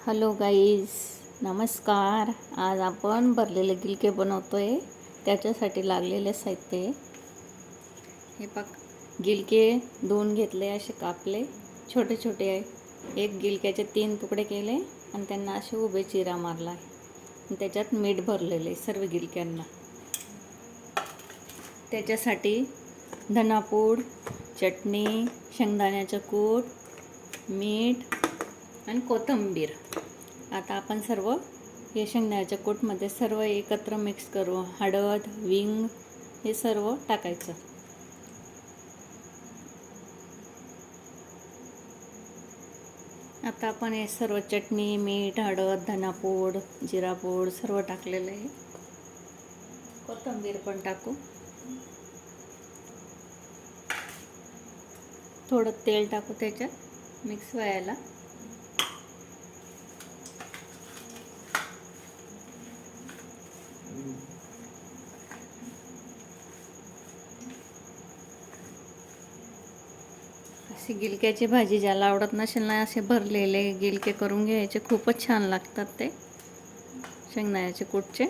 Hello guys, नमस्कार. आज आपण भरलेले गिलके बनवतोय. त्याच्यासाठी लागलेले साहित्य हे गिलके धुवून घेतले, असे कापले छोटे छोटे आहे. एक गिलक्याचे 3 तुकडे केले आणि त्यांना असे उभे चिरा मारला आहे. त्याच्यात मीठ भरलेले सर्व गिलक्यांना. त्याच्यासाठी धनापूड, चटणी, शेंगदाण्याचं कूट, मीठ आणि कोथिंबीर. आता आपण सर्व हे शेंगदाण्याच्या कूटमध्ये सर्व एकत्र मिक्स करू. हळद, हिंग हे सर्व टाकायचं. आता आपण हे सर्व चटणी, मीठ, हळद, धनापूड, जिरापूड सर्व टाकलेलं आहे. कोथिंबीर पण टाकू. थोडं तेल टाकू त्याच्यात मिक्स व्हायला. अशी गिलक्याची भाजी ज्याला आवडत नसेल ना, असे भरलेले गिलके करून घ्यायचे. खूपच छान लागतात ते शेंगदाण्याचे कूटचे.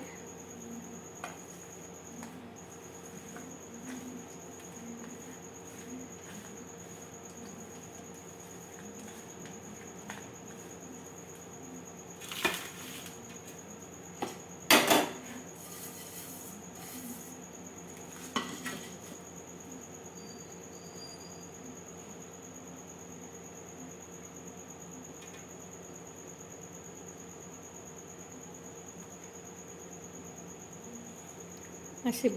असे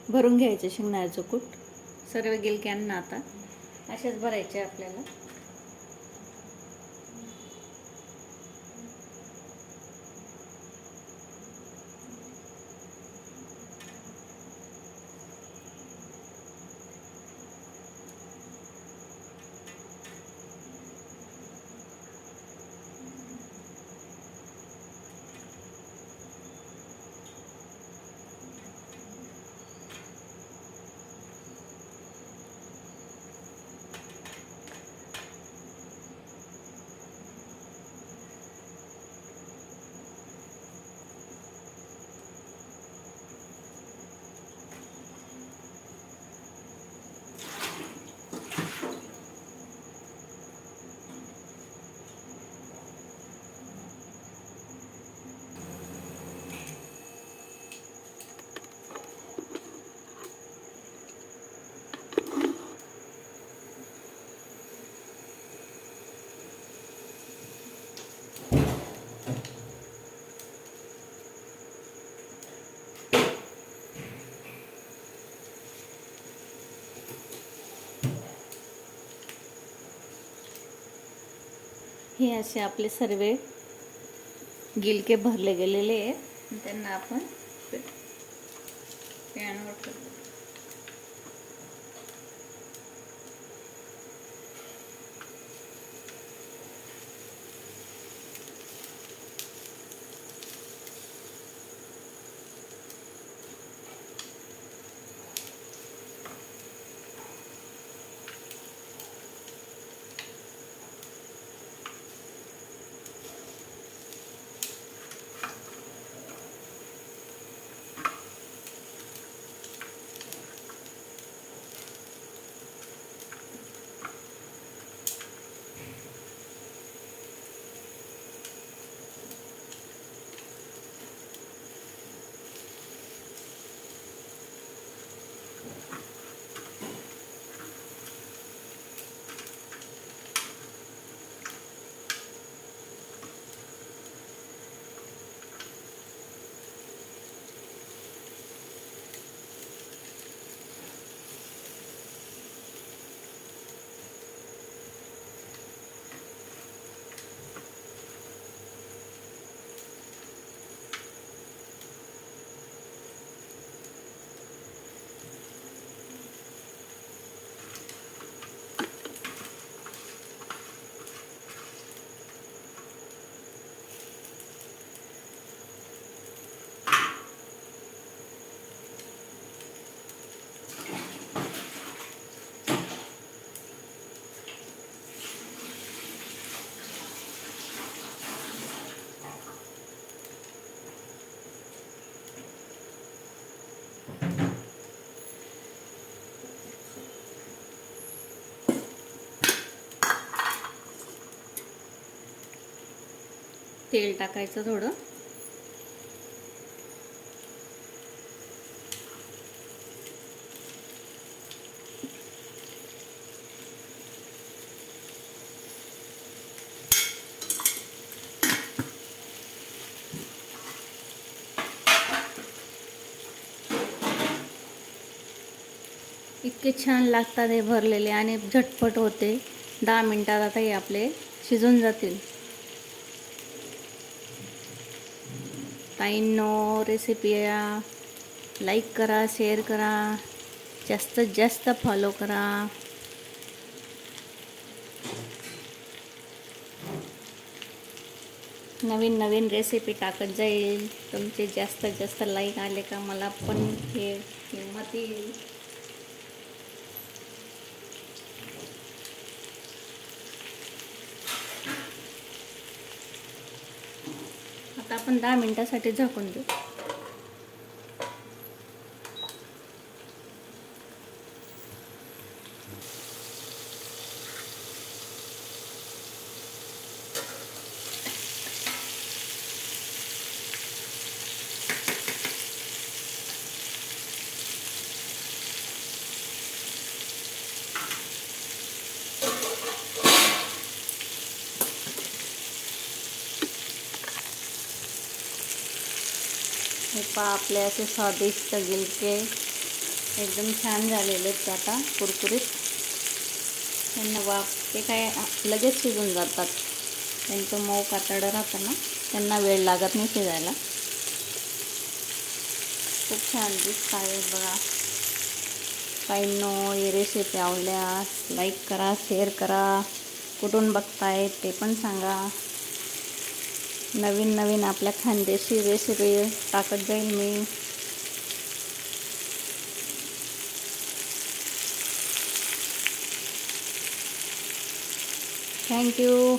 भरून घ्यायचे शेंगदाण्याचं कूट सर्व गिलक्यांना. आता असेच भरायचे आपल्याला. हे असे आपले सर्व गिलके भरले गेलेले आहेत. त्यांना आपण पॅनवर ठेवू. तेल टाकायचं थोडं. इतके छान लागतात हे भरलेले आणि झटपट होते. 10 मिनिटात आता हे आपले शिजून जातील. ताईंनो, रेसिपी लाईक करा, शेअर करा, जास्तीत जास्त फॉलो करा. नवीन नवीन रेसिपी टाकत जाईल. तुमचे जास्तीत जास्त लाईक आले का मला पण हे हिंमत येईल. आता आपण 10 मिनिटासाठी झाकून देऊ. हे पहा, आपले असे स्वादिष्ट गिलके एकदम छान झालेले आहेत. आता कुरकुरीत त्यांना वाफ ते काय लगेच शिजून जातात. त्यांचं मऊ कातडं राहतं ना, त्यांना वेळ लागत नाही शिजायला. खूप छान दिसत आहे बघा. ताईंनो, ही रेसिपी आवडल्यास लाईक करा, शेअर करा. कुठून बघतायत ते पण सांगा. नवीन नवीन आपल्या खानदेशी रेसिपी टाकत जाईल मी. थँक्यू.